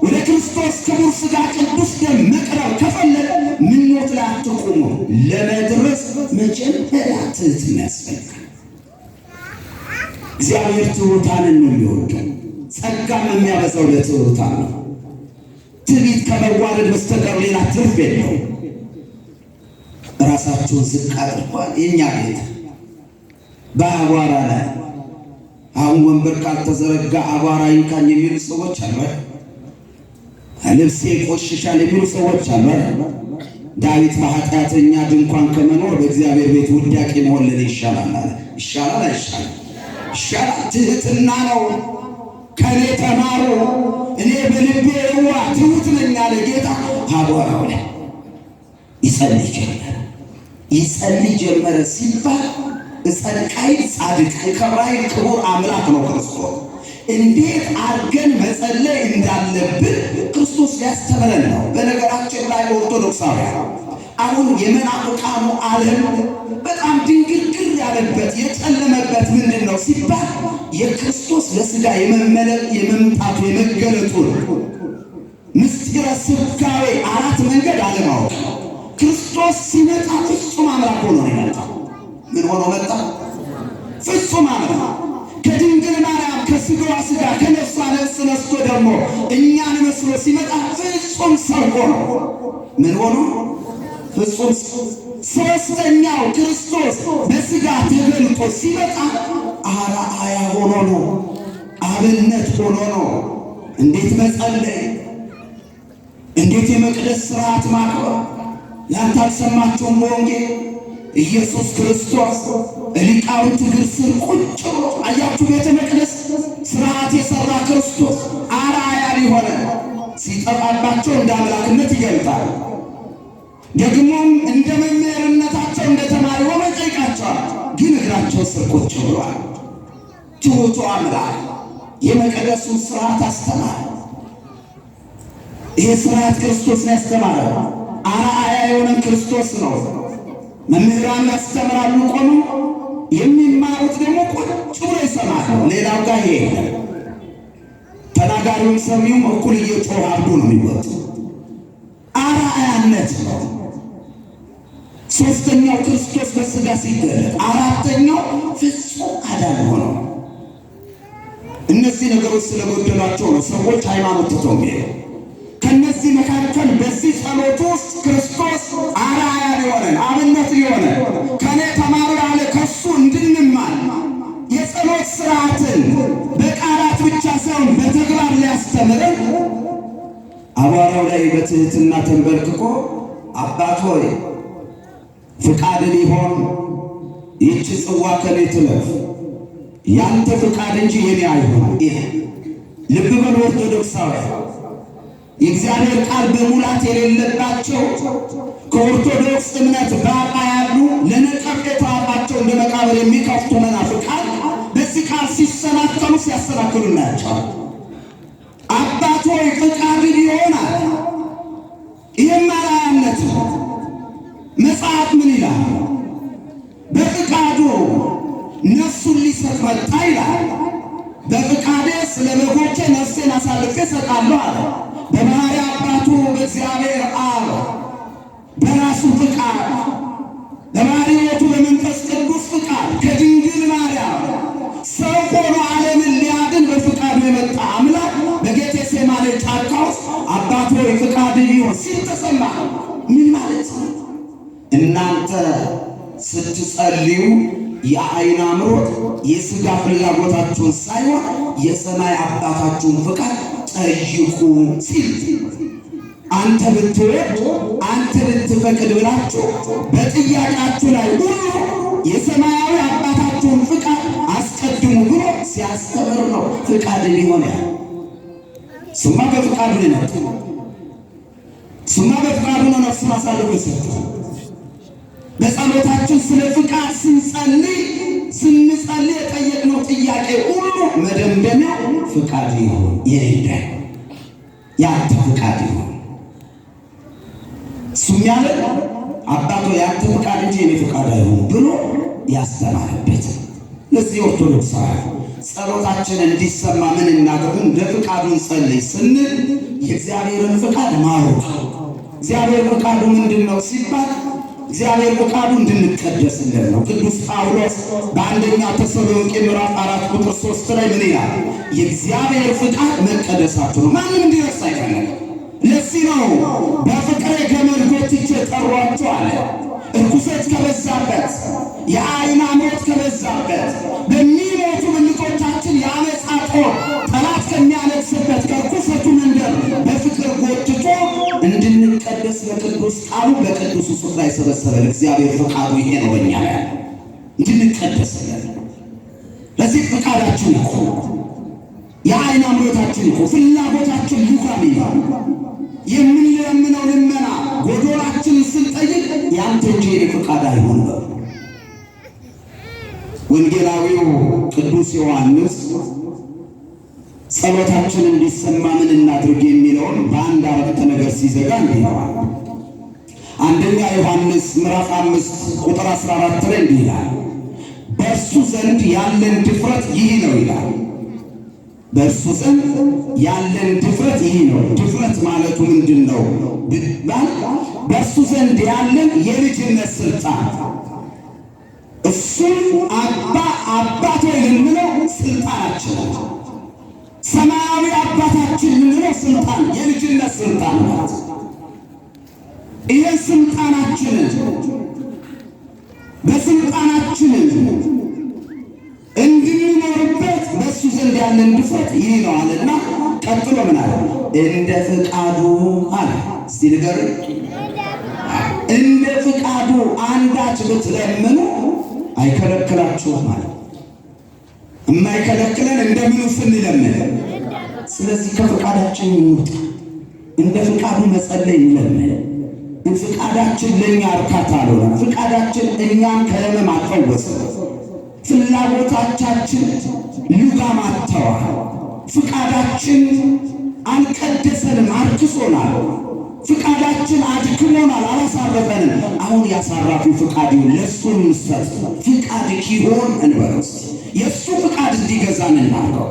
ወደ ክርስቶስ ክቡር ሥጋ ቅዱስ ደም መቅረብ ከፈለግ ምኞት ላይ አትቁሙ። ለመድረስ መጀመሪያ ትሕትና ያስፈልጋል። እግዚአብሔር ትሑታንን ነው የሚወደው። ጸጋም የሚያበዛው ለትሑታን ነው። ትዕቢት ከመዋረድ በስተቀር ሌላ ትርፍ የለው። ራሳቸውን ዝቅ አድርጓል። የእኛ ጌታ በአቧራ ላይ አሁን ወንበር ካልተዘረጋ አቧራ ይንካኝ የሚሉ ሰዎች አሉ። ልብሴ ቆሽሻል የሚሉ ሰዎች አሉ። ዳዊት በኃጢአተኛ ድንኳን ከመኖር በእግዚአብሔር ቤት ውዳቂ መሆን ለኔ ይሻላል አለ። ይሻላል አይሻልም? ይሻላል። ትሕትና ነው። ከኔ ተማሩ እኔ በልቤ የዋህ ትሑት ነኝ አለ ጌታ። አቧራው ላይ ይጸልይ ጀመረ ሲባል ጸድቃይ ጻድቅ ክብራይ ክቡር አምላክ ነው ክርስቶስ። እንዴት አድርገን መጸለይ እንዳለብን ክርስቶስ ሊያስተምረን ነው። በነገራችን ላይ ኦርቶዶክሳውያን አሁን የመናፍቃኑ ዓለም በጣም ድንግርግር ያለበት የጨለመበት ምንድን ነው ሲባል የክርስቶስ ለሥጋ የመምጣቱ የመገለጡን ምስጢረ ሥጋዌ 4 መንገድ አለማወቅ። ክርስቶስ ሲመጣ ፍጹም አምላክ ሆኖ ነው የመጣው። ምን ሆኖ መጣ? ፍጹም አምላክ። ከድንግል ማርያም ከሥጋዋ ሥጋ ከነፍሷ ነፍስ ነስቶ ደግሞ እኛን መስሎ ሲመጣ ፍጹም ሰው ሆኖ ምን ሆኖ? ፍጹም። ሦስተኛው ክርስቶስ በሥጋ ተገልጦ ሲመጣ አርአያ ሆኖ ነው፣ አብነት ሆኖ ነው። እንዴት መጸለይ፣ እንዴት የመቅደስ ሥርዓት ማክበር። ያንተ አልሰማችሁም? በወንጌል ኢየሱስ ክርስቶስ ሊቃውንት እግር ስር ቁጭ ብሎ አያችሁ። ቤተ መቅደስ ሥርዓት የሠራ ክርስቶስ አርአያ ሊሆነ ሲጠፋባቸው እንደ አምላክነት ይገልጣል። ደግሞም እንደ መምህርነታቸው እንደ ተማሪ ሆኖ ይጠይቃቸዋል። ግን እግራቸው ስር ቁጭ ብሏል። ትሑቱ አምላክ የመቅደሱን ሥርዓት አስተማረ። ይሄ ሥርዓት ክርስቶስን ያስተማረ አርአያ የሆነን ክርስቶስ ነው። መምህራን ያስተምራሉ ቆመው፣ የሚማሩት ደግሞ ቁጭ ብሎ ይሰማሉ። ሌላው ጋር ይሄ ተናጋሪውን ሰሚውም እኩል እየጮኸ አብዶ ነው የሚወጡ። አርአያነት ነው። ሦስተኛው ክርስቶስ በሥጋ ሲገለጥ፣ አራተኛው ፍጹም አዳኝ ሆነው። እነዚህ ነገሮች ስለጎደሏቸው ነው ሰዎች ሃይማኖት ትተው የሚሄዱ። ከነዚህ መካከል በዚህ ጸሎት ውስጥ ክርስቶስ አርአያ ሊሆነን አብነት ሊሆነን ከኔ ተማሩ ያለ ከሱ እንድንማር የጸሎት ሥርዓትን በቃላት ብቻ ሳይሆን በተግባር ሊያስተምረን አቧራው ላይ በትሕትና ተንበርክኮ አባት ሆይ ፍቃድ ሊሆን ይህች ጽዋ ከኔ ትለፍ፣ ያንተ ፍቃድ እንጂ የኔ አይሆን። ይሄ ልብ በሉ ኦርቶዶክሳውያን፣ የእግዚአብሔር ቃል በሙላት የሌለባቸው ከኦርቶዶክስ እምነት ባባ ያሉ ለነቀፌታ አፋቸው እንደ መቃብር የሚከፍቱ መናፍቃን በዚህ ቃል ሲሰናከሉ ሲያሰናክሉ እናያቸዋል። አባት ሆይ ፍቃድ ይሆናል። ይህም አርአያነት ነው። መጽሐፍ ምን ይላል? በፍቃዱ ነፍሱን ሊሰጥ መጣ ይላል። በፍቃዴ ስለ በጎቼ ነፍሴን አሳልፌ እሰጣለሁ አለ። በባሕርይ አባቱ በእግዚአብሔር አብ በራሱ ፍቃድ፣ በባሕርይ ሕይወቱ በመንፈስ ቅዱስ ፍቃድ ከድንግል ማርያም ሰው ሆኖ ዓለምን ሊያድን በፍቃዱ የመጣ አምላክ በጌቴሴማኒ ጫካ ውስጥ አባቱ ሆይ ፍቃድ ቢሆን ሲል ተሰማ። ምን ማለት ነው? እናንተ ስትጸልዩ የዓይን አምሮት የሥጋ ፍላጎታችሁን ሳይሆን የሰማይ አባታችሁን ፍቃድ ጠይቁ ሲል አንተ ብትወድ አንተ ብትፈቅድ ብላችሁ በጥያቄያችሁ ላይ ሁሉ የሰማያዊ አባታችሁን ፍቃድ አስቀድሙ ብሎ ሲያስተምር ነው ፍቃድ ሊሆን ያለ። ስማ በፍቃዱ ነው። ስማ በፍቃዱ ነው ነፍሱን አሳልፎ የሰጠው። በጸሎታችን ስለ ፍቃድ ስንጸልይ የጠየቅነው ጥያቄ ሁሉ መደምደሚያ ፍቃድ ይሁን፣ የኔ ያንተ ፍቃድ ይሁን። እሱም ያለ አባቶ ያንተ ፍቃድ እንጂ የኔ ፍቃድ አይሁን ብሎ ያስተማረበት። ለዚህ ኦርቶዶክሳውያን ጸሎታችን እንዲሰማ ምን እናድርግ? እንደ ፍቃዱ እንጸልይ ስንል የእግዚአብሔርን ፍቃድ ማወቅ። እግዚአብሔር ፍቃዱ ምንድን ነው ሲባል እግዚአብሔር ፍቃዱ እንድንቀደስለት ነው። ቅዱስ ጳውሎስ በአንደኛ ተሰሎንቄ ምዕራፍ 4 ቁጥር 3 ላይ ምን ይላል? የእግዚአብሔር ፍቃድ መቀደሳችሁ ነው፣ ማንም እንዲረሳ አይፈልግም። ለዚህ ነው በፍቅሬ ገመድ ጎትቼ ጠሯችሁ አለ። እርኩሰት ከበዛበት፣ የዓይን አምሮት ከበዛበት፣ በሚሞቱ ብልቶቻችን የዓመፃ ጦር ጠላት ከሚያነግሥበት ከርኩሰቱ መንደር በፍቅር ጎትቶ እንድንቀደስ በቅዱስ ቃሉ በቅዱሱ ስፍራ የሰበሰበን እግዚአብሔር ፍቃዱ ይሄ ነው። በእኛ ላይ እንድንቀደስለት። ለዚህ ፍቃዳችን ይሁ የዓይን አምሮታችን ይሁ ፍላጎታችን ይሁን ይላል። የምንለምነው ልመና ጎዶላችንን ስንጠይቅ ያንተ እንጂ የኔ ፍቃድ አይሆን በሉ። ወንጌላዊው ቅዱስ ዮሐንስ ጸሎታችን እንዲሰማ ምን እናድርግ የሚለውን በአንድ አረፍተ ነገር ሲዘጋ እንዲህ ይለዋል። አንደኛ ዮሐንስ ምዕራፍ 5 ቁጥር 14 ላይ እንዲህ ይላል፣ በእርሱ ዘንድ ያለን ድፍረት ይህ ነው ይላል። በእርሱ ዘንድ ያለን ድፍረት ይህ ነው። ድፍረት ማለቱ ምንድን ነው ቢባል በእርሱ ዘንድ ያለን የልጅነት ስልጣን፣ እሱም አባት ወይ ልንለው ስልጣናችን፣ ሰማያዊ አባታችን ልንለው ስልጣን፣ የልጅነት ስልጣን ማለት ይህን ስልጣናችንን በስልጣናችንን እንድንኖርበት በእሱ ዘንድ ያለን ድፍረት ይህ ነው አለና ቀጥሎ ምን አለ? እንደ ፍቃዱ አለ። እስቲ ንገሩ። እንደ ፍቃዱ አንዳች ብትለምኑ አይከለክላችሁም ማለት። የማይከለክለን እንደምኑ ስንለምን። ስለዚህ ከፍቃዳችን እንውጣ። እንደ ፍቃዱ መጸለይ እንለምን። ፍቃዳችን ለእኛ እርካታ አልሆነም። ፍቃዳችን እኛን ከህመም አልፈወሰም። ፍላጎታችን ልጓም አጥተዋል። ፍቃዳችን አልቀደሰንም፣ አርክሶናል። ፍቃዳችን አድክሞናል፣ አላሳረፈንም። አሁን ያሳራፊው ፍቃድ ይሁን፣ ለእሱ እንሰጥ። ፍቃድ ይሆን እንበረስ፣ የእሱ ፍቃድ እንዲገዛን እናድርገው።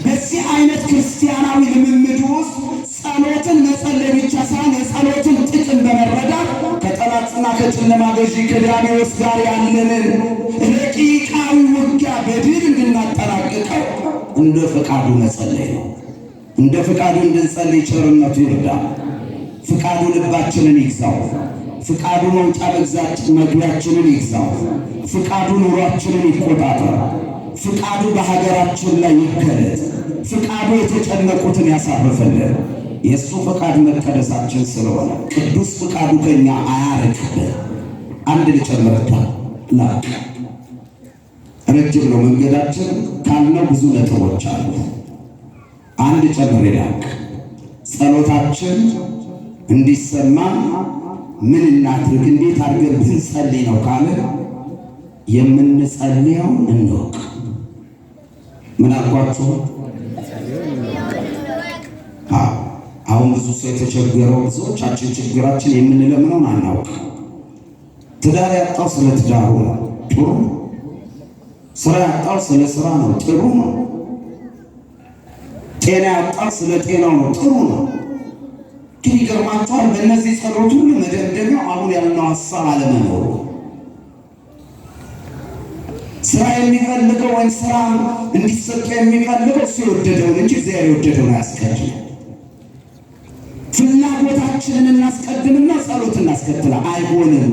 በዚህ አይነት ክርስቲያናዊ ልምምድ ውስጥ ጸሎትን መጸለይ ብቻ ሳይሆን የጸሎትን ጥቅም በመረዳት ከጠላትና ከጨለማ ገዢ ከዲያብሎስ ጋር ያለንን ረቂቃዊ ውጊያ በድል እንድናጠናቅቀው እንደ ፈቃዱ መጸለይ ነው። እንደ ፈቃዱ እንድንጸልይ ቸርነቱ ይርዳል። ፍቃዱ ልባችንን ይግዛው። ፍቃዱ መውጫ መግቢያችንን ይግዛው። ፍቃዱ ኑሯችንን ይቆጣጠር። ፍቃዱ በሀገራችን ላይ ይገለጥ። ፍቃዱ የተጨነቁትን ያሳርፍልን። የእሱ ፈቃድ መቀደሳችን ስለሆነ ቅዱስ ፍቃዱ ከኛ አያርቅብን። አንድ ልጨምርታ ላቅ ረጅም ነው መንገዳችን ካልነው ብዙ ነጥቦች አሉ። አንድ ጨምር ላቅ ጸሎታችን እንዲሰማ ምን እናድርግ? እንዴት አድርገን ብንጸልይ ነው ካለ የምንጸልየው እንወቅ። ምን አልኳችሁ? አሁን ብዙ ሰው የተቸገረው ብዙዎቻችን ችግራችን የምንለምነውን አናውቅ። ትዳር ያጣው ስለ ትዳሩ ነው፣ ጥሩ ነው። ስራ ያጣው ስለ ስራ ነው፣ ጥሩ ነው። ጤና ያጣው ስለ ጤናው ነው፣ ጥሩ ነው። ግን ይገርማችኋል፣ በእነዚህ ጸሎት ሁሉ መደምደሚያው አሁን ያልነው ሀሳብ አለመኖሩ። ስራ የሚፈልገው ወይም ስራ እንዲሰጥ የሚፈልገው እሱ የወደደውን እንጂ እግዚአብሔር የወደደውን አያስከድም። ፍላጎታችንን እናስቀድምና ጸሎት እናስከትላ። አይሆንም።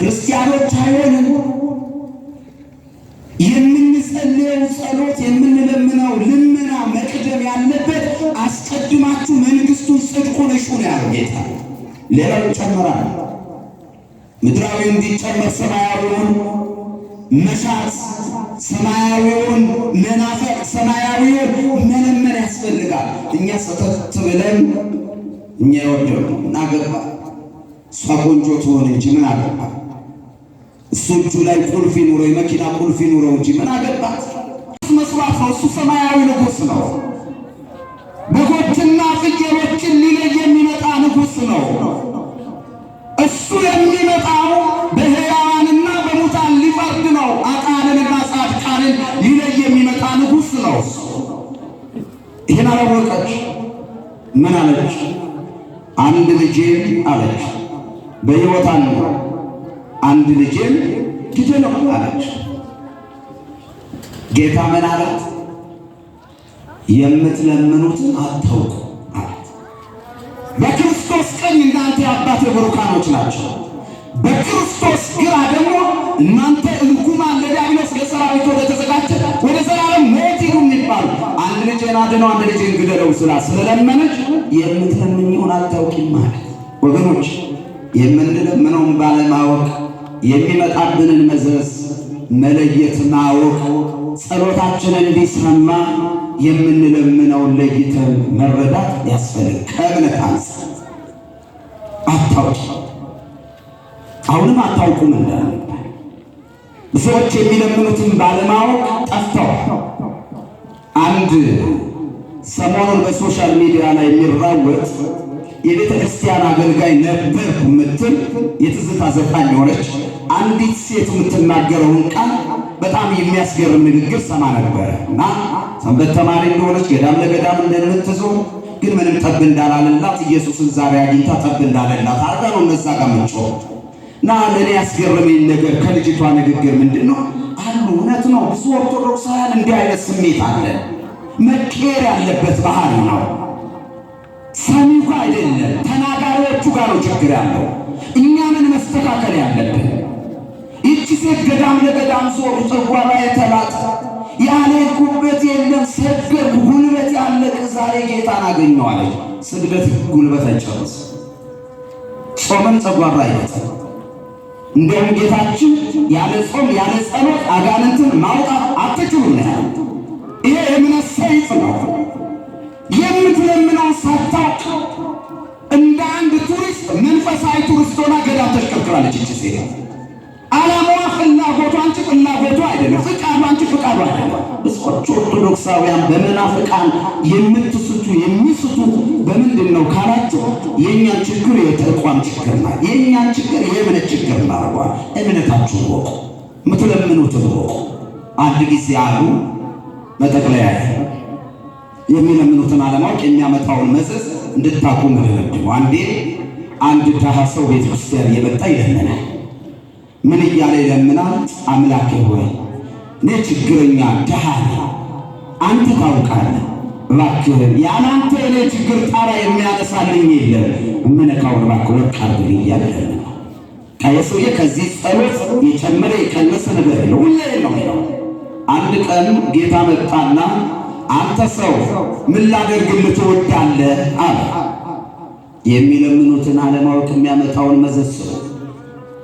ክርስቲያኖች አይሆንም። የምንጸልየው ጸሎት የምንለምነው ልመና መቅደም ያለበት አስቀድማችሁ መንግሥቱን ጽድቁን እሹ ነው ያለው ጌታ። ሌላው ይጨመራል። ምድራዊ እንዲጨመር ሰማያዊውን መሻት፣ ሰማያዊውን መናፈቅ፣ ሰማያዊውን መለመን ያስፈልጋል። እኛ ሰተት ብለን እኛ የወደው እናገባ እሷ ቆንጆ ትሆን እንጂ ምን አገባ፣ እሱ እጁ ላይ ቁልፍ ይኑረው የመኪና ቁልፍ ይኑረው እንጂ ምን አገባት መስዋዕት ነው። እሱ ሰማያዊ ንጉሥ ነው። በጎችና ፍየሎችን ሊለይ የሚመጣ ንጉሥ ነው። እሱ የሚመጣው በሕያዋንና በሙታን ሊፈርድ ነው። አጣንንና ጻድቃንን ሊለይ የሚመጣ ንጉሥ ነው። ይህን አላወቀች። ምን አለች? አንድ ልጄን አለች በሕይወት አልኖረ አንድ ልጄን ግደለው አለች። ጌታ ምን አላት? የምትለምኑትን አታውቁ አላት። በክርስቶስ ቀኝ እናንተ የአባቴ ብሩካኖች ናቸው፣ በክርስቶስ ግራ ደግሞ እናንተ እርጉማን ለዲያብሎስ ለሰራዊት ወደ ተዘጋጀ ወደ ዘላለም ሞት ሂዱ የሚባሉ አንድ ልጄን አድነው አንድ ልጄን ግደለው ስለለመነች የምትለምኚውን አታውቂም ማለት። ወገኖች የምንለምነውን ባለማወቅ የሚመጣብንን መዘዝ መለየት ማወቅ፣ ጸሎታችንን እንዲሰማ የምንለምነውን ለይተን መረዳት ያስፈልግ። ከእምነት አንፃር አታውቂ አሁንም አታውቁም እንዳለ ብዙዎች የሚለምኑትን ባለማወቅ ጠፍተዋል። አንድ ሰሞኑን በሶሻል ሚዲያ ላይ የሚራወጥ የቤተ ክርስቲያን አገልጋይ ነበርኩ የምትል የትዝታ ዘፋኝ ሆነች አንዲት ሴት የምትናገረውን ቃል በጣም የሚያስገርም ንግግር ሰማ ነበረ እና ሰንበት ተማሪ እንደሆነች ገዳም ለገዳም እንደምትዞር ግን ምንም ጠብ እንዳላለላት ኢየሱስን ዛሬ አግኝታ ጠብ እንዳለላት አርጋ ነው እነዛ ጋር ምንጮህ እና ለእኔ ያስገረመኝ ነገር ከልጅቷ ንግግር ምንድን ነው አሉ። እውነት ነው፣ ብዙ ኦርቶዶክሳውያን እንዲህ አይነት ስሜት አለ። መቀየር ያለበት ባህል ነው። ሰሚው ጋር አይደለም፣ ተናጋሪዎቹ ጋር ነው ችግር ያለው። እኛንን መስተካከል ያለብን። ይቺ ሴት ገዳም ለገዳም ዞሩ፣ ጨጓራ የተላጠ ያልሄድኩበት የለም፣ ሰገድኩ፣ ጉልበት ያለቀ ዛሬ ጌታን አገኘዋለች። ስግደት ጉልበት አይጨርስ፣ ጾምን ጨጓራ አይነት። እንደውም ጌታችን ያለ ጾም ያለ ጸሎት አጋንንትን ማውጣት አትችሉም ነው ያለው። ይሄ የእምነት ሰይፍ ነው። የምትለምነው ሳታውቅ እንደ አንድ ቱሪስት መንፈሳዊ ቱሪስት ሆና ገዳም ተሽከርክራለች። እቺ ሴት ዓላማዋ ፍላጎቷ አንቺ ፍላጎቷ አይደለም፣ ፍቃዷ አንቺ ፍቃዷ አይደለም። ብዙዎች ኦርቶዶክሳውያን በመናፍቃን የምትስቱ የሚስቱ በምንድን ነው ካላችሁ የእኛን ችግር የተቋም ችግር ናት። የእኛን ችግር የእምነት ችግር እናርጓል። እምነታችሁ ወቁ፣ የምትለምኑትን ወቁ። አንድ ጊዜ አሉ መጠቅለያ የሚለምኑትን አለማወቅ የሚያመጣውን መዘዝ እንድታቁም ነው። አንዴ አንድ ድሃ ሰው ቤተ ክርስቲያን እየመጣ ይለምናል። ምን እያለ ይለምናል? አምላኬ ሆይ እኔ ችግረኛ ድሃ ነኝ፣ አንተ ታውቃለህ፣ እባክህን ያለ አንተ እኔ ችግር ጣራ የሚያነሳልኝ የለም፣ እምነካውን እባክህ ወርቅ አድርግ እያለ ይለምናል። ከየሰውዬ ከዚህ ጸሎት የጨመረ የቀነሰ ነገር የለው፣ ሁሌ ነው። አንድ ቀን ጌታ መጣና አንተ ሰው ምን ላደርግልህ ትወዳለህ አለ። የሚለምኑትን አለማወቅ የሚያመጣውን መዘዝ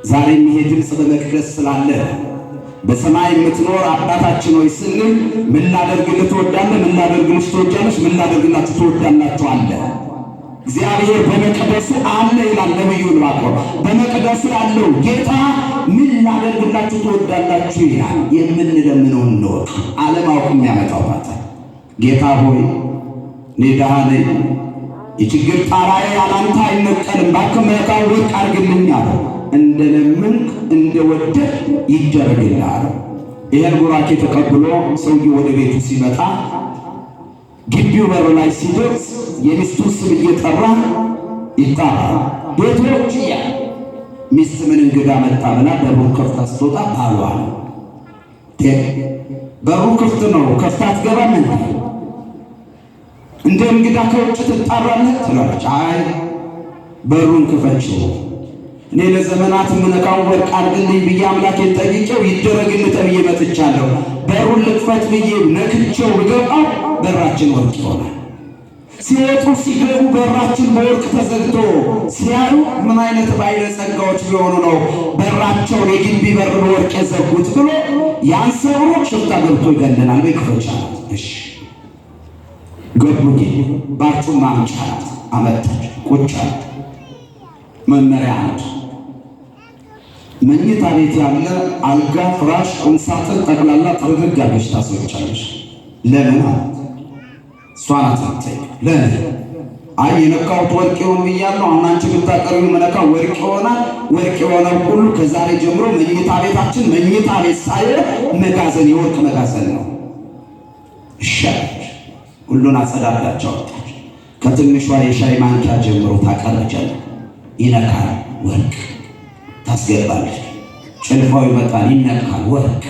ዛሬም ይሄ ድምፅ በመቅደስ ስላለ በሰማይ የምትኖር አባታችን ሆይ ስንል ምን ላደርግልህ ትወዳለህ፣ ምን ላደርግልሽ ትወዳለሽ፣ ምን ላደርግላችሁ ትወዳላችሁ አለ። እግዚአብሔር በመቅደሱ አለ ይላል ነብዩ ዕንባቆም። በመቅደሱ ያለው ጌታ ምን ላደርግላችሁ ትወዳላችሁ ይላል። የምንለምነውን እንወቅ። አለማወቅ የሚያመጣው ማለት ጌታ ሆይ እኔ ድሃ ነኝ፣ የችግር ጣራዬ ያላንተ አይነቀልም፣ እባክህ መቃው ወርቅ አድርግልኝ አለው። እንደለምንክ እንደወደድ ይደረግልሃል። ይሄን ቡራኬ ተቀብሎ ሰውዬው ወደ ቤቱ ሲመጣ ግቢው በር ላይ ሲደርስ የሚስቱን ስም እየጠራ ይጣራል። ቤቶች እያለ ሚስት ምን እንግዳ መጣ ብላ በሩን ከፍታ ስትወጣ ባሏ ነው። በሩ ክፍት ነው፣ ከፍታ አትገባም እንዴ? እንደ እንግዳ ከውጭ ትጣራለህ ትላለች። አይ በሩን ክፈችው፣ እኔ ለዘመናት የምነካው ወርቅ አድርግልኝ ብዬ አምላኬን ጠይቄው ይደረግልህ ተብዬ መጥቻለሁ። በሩን ልክፈት ብዬ ነክቼው ብገባው በራችን ወርቅ ይሆናል። ሲወጡ ሲገቡ በራችን በወርቅ ተዘግቶ ሲያዩ ምን አይነት ባለጸጋዎች ቢሆኑ ነው በራቸውን የግቢ በር በወርቅ የዘጉት ብሎ ያን ሰብሮ ሽፍታ ገብቶ ይገለናል። በክፈቻ እሺ ገቡኝ። ባርጩማ አምጫት አመጣች። ቁጭ መመሪያ አንድ መኝታ ቤት ያለ አልጋ፣ ፍራሽ፣ ቁምሳጥን ጠቅላላ ጥርግግ አድርገሽ ታስወጫለሽ። ለምን አላት። እሷ ናት የምትጠይቅ። ለምን? አይ የነካሁት ወርቅ ይሆን ብያለሁ። አሁን አንቺ ብታቀርቢው መነካው ወርቅ ይሆናል። ወርቅ የሆነው ሁሉ ከዛሬ ጀምሮ መኝታ ቤታችን መኝታ ቤት ሳይሆን መጋዘን፣ የወርቅ መጋዘን ነው። እሺ ሁሉን አጸዳዳቸው አወጣች። ከትንሿ የሻይ ማንኪያ ጀምሮ ታቀርጃለች። ይነካል፣ ወርቅ ታስገባለች። ጭልፋው ይመጣል፣ ይነካል፣ ወርቅ።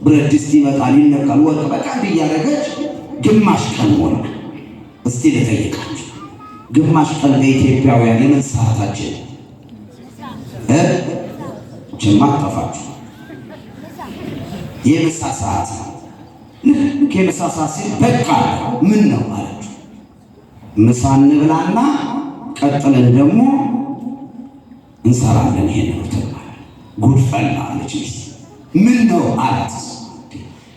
ብረት ድስት ይመጣል፣ ይነካል፣ ወርቅ። በቃ እያደረገች ግማሽ ቀን ሞላ። እስቲ ልጠይቃችሁ፣ ግማሽ ቀን በኢትዮጵያውያን የምን ሰዓታችን ጀማ ጠፋችሁ? የምሳ ሰዓት ልክ የምሳ ሰዓት ሲል በቃ ምን ነው ማለት ምሳ እንብላና ቀጥለን ደግሞ እንሰራለን። ይሄ ነው ተባለ። ጉድፈላ አለች። ምን ነው አላት።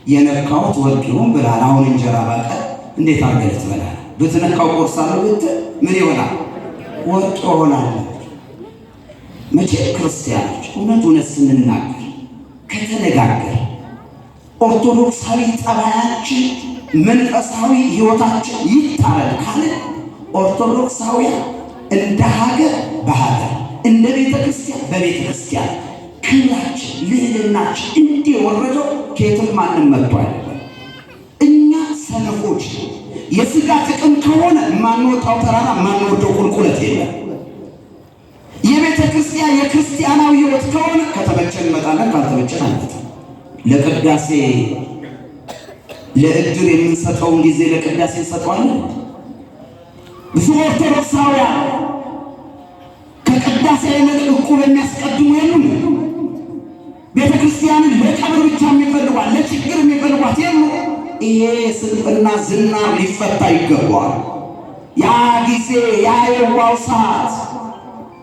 የነካሁት ወርቅ ይሁን ብላል። አሁን እንጀራ ባቀር እንዴት አድርገህ ትበላለህ? ብትነካው ቆርሳለሁ ብትል ምን ይሆናል? ወርቅ ይሆናል። መቼም ክርስቲያኖች እውነት ስንናገር ከተነጋገር ኦርቶዶክሳዊ ጠባያችን መንፈሳዊ ሕይወታችን ይታረድ ካለ ኦርቶዶክሳውያን እንደ ሀገር በሀገር እንደ ቤተ ክርስቲያን በቤተ ክርስቲያን ክብራችን ልዕልናችን እንዲህ ወረደው ከየትም ማንም መጥቶ አይደለም። እኛ ሰነፎች የሥጋ ጥቅም ከሆነ ማንወጣው ተራራ ማንወደው ቁልቁለት የለም። የቤተ ክርስቲያን የክርስቲያናዊ ሕይወት ከሆነ ከተመቸን እንመጣለን፣ ካልተመቸን አንመጣም። ለቅዳሴ ለእድር የምንሰጠውን ጊዜ ለቅዳሴ እንሰጠዋለን። ብዙ ኦርቶዶክሳውያን ከቅዳሴ አይነት እቁብ የሚያስቀድሙ የሉም። ቤተ ክርስቲያንን ለቀብር ብቻ የሚፈልጓት ለችግር የሚፈልጓት የሉ። ይሄ ስንፍና ዝናር ሊፈታ ይገባዋል። ያ ጊዜ ያ የዋው ሰዓት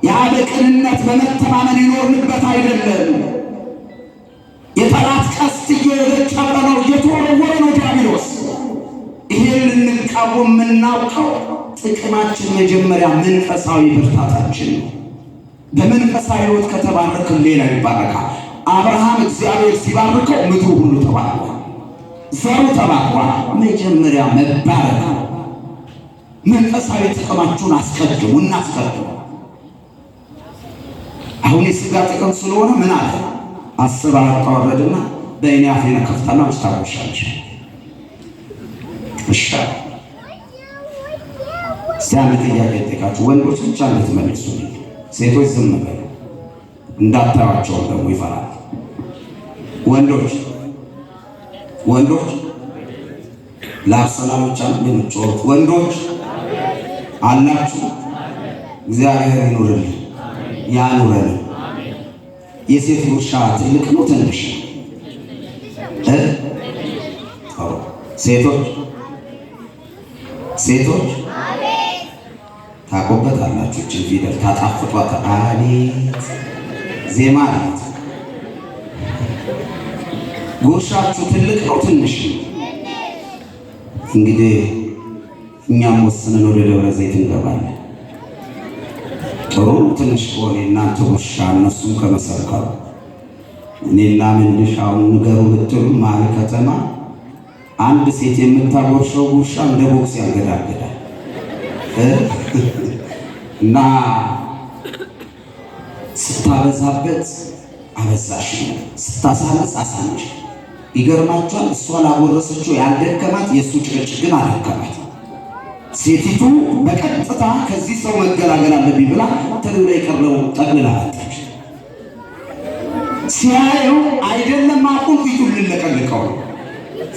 ያ በቅንነት በመተማመን የኖርንበት አይደለም። የጠላት ቀስት እየጨበነው እየተወረወረ ነው ዲያብሎስ። ይሄን ልንቃወም የምናውቀው ጥቅማችን መጀመሪያ መንፈሳዊ ብርታታችን ነው። በመንፈሳዊ ሕይወት ከተባረክን ሌላ ይባረካል። አብርሃም እግዚአብሔር ሲባርከው ምድሩ ሁሉ ተባርኳል፣ ዘሩ ተባርኳል። መጀመሪያ መባረክ ነው። መንፈሳዊ ጥቅማችሁን አስቀድሙ፣ እናስቀድሙ። አሁን የሥጋ ጥቅም ስለሆነ ምን አለ 10 አራት ወረድና በእኔ አፌን ከፍታና አስታውሻለሽ። እሺ ሲያመት ጥያቄ ጠይቃችሁ ወንዶች ብቻ እንድትመልሱ፣ ሴቶች ዝም በሉ እንዳታዩአቸው ደግሞ ይፈራል። ወንዶች ለአርሰናሎች እንደምትጮሩት ወንዶች አላችሁ። እግዚአብሔር ይኑርልን ያኑረን። የሴት ጉርሻ ትልቅ ነው ትንሽ? ሴቶች ታቆበታላችሁ። እችን ፊደል ታጣፍጧት። አቤት ዜማ አላት። ጉርሻችሁ ትልቅ ነው ትንሽ? እንግዲህ እኛም ወስነን ወደ ደብረ ዘይት እንገባለን። ጥሩ ትንሽ ሆነ እናንተ ጉርሻ እነሱም ከመሰከሩ እኔና ምንድሻውን ንገሩ ብትሉ መሀል ከተማ አንድ ሴት የምታጎርሸው ጉርሻ እንደ ቦክስ ያንገዳግዳል እና ስታበዛበት አበዛሽ፣ ስታሳነስ አሳነሽ። ይገርማችኋል። እሷ ላጎረሰችው ያልደከማት የእሱ ጭቅጭቅ ግን አደከማት። ሴቲቱ በቀጥታ ከዚህ ሰው መገላገል አለብኝ ብላ ተግብላ የቀረው ጠቅልላ አጣች። ሲያየው አይደለም አቁም ፊቱን ልለቀልቀው ነው።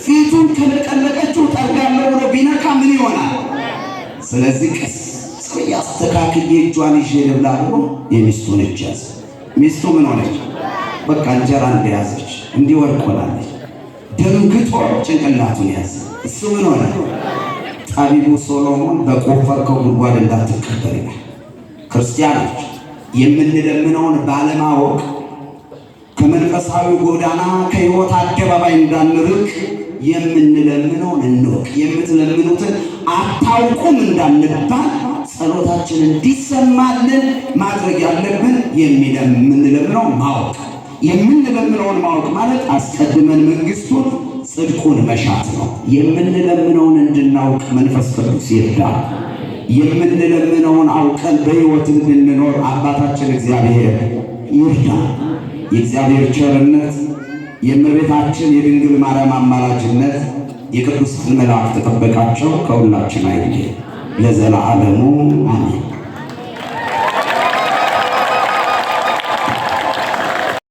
ፊቱን ከለቀለቀችው ጠርጋለሁ ብሎ ቢነካ ምን ይሆናል? ስለዚህ ቀስ ያስተካክል እጇን ይዤ ልብላ ብሎ የሚስቱን እጅ ያዘ። ሚስቱ ምን ሆነች? በቃ እንጀራ እንደያዘች እንዲወርቅ ሆናለች። ደንግጦ ጭንቅላቱን ያዘ። እሱ ምን ሆነ? ጠቢቡ ሶሎሞን በቆፈርከው ጉድጓድ እንዳትቀበር ይላል። ክርስቲያኖች የምንለምነውን ባለማወቅ ከመንፈሳዊ ጎዳና ከሕይወት አደባባይ እንዳንርቅ የምንለምነውን እንወቅ። የምትለምኑትን አታውቁም እንዳንባል ጸሎታችን እንዲሰማልን ማድረግ ያለብን የምንለምነውን ማወቅ። የምንለምነውን ማወቅ ማለት አስቀድመን መንግሥቱን ጽድቁን መሻት ነው። የምንለምነውን እንድናውቅ መንፈስ ቅዱስ ይርዳል። የምንለምነውን አውቀን በሕይወት እንድንኖር አባታችን እግዚአብሔር ይርዳል። የእግዚአብሔር ቸርነት፣ የእመቤታችን የድንግል ማርያም አማላጅነት፣ የቅዱሳን መላእክት ጥበቃቸው ከሁላችን አይለየን ለዘላለሙ አሜን።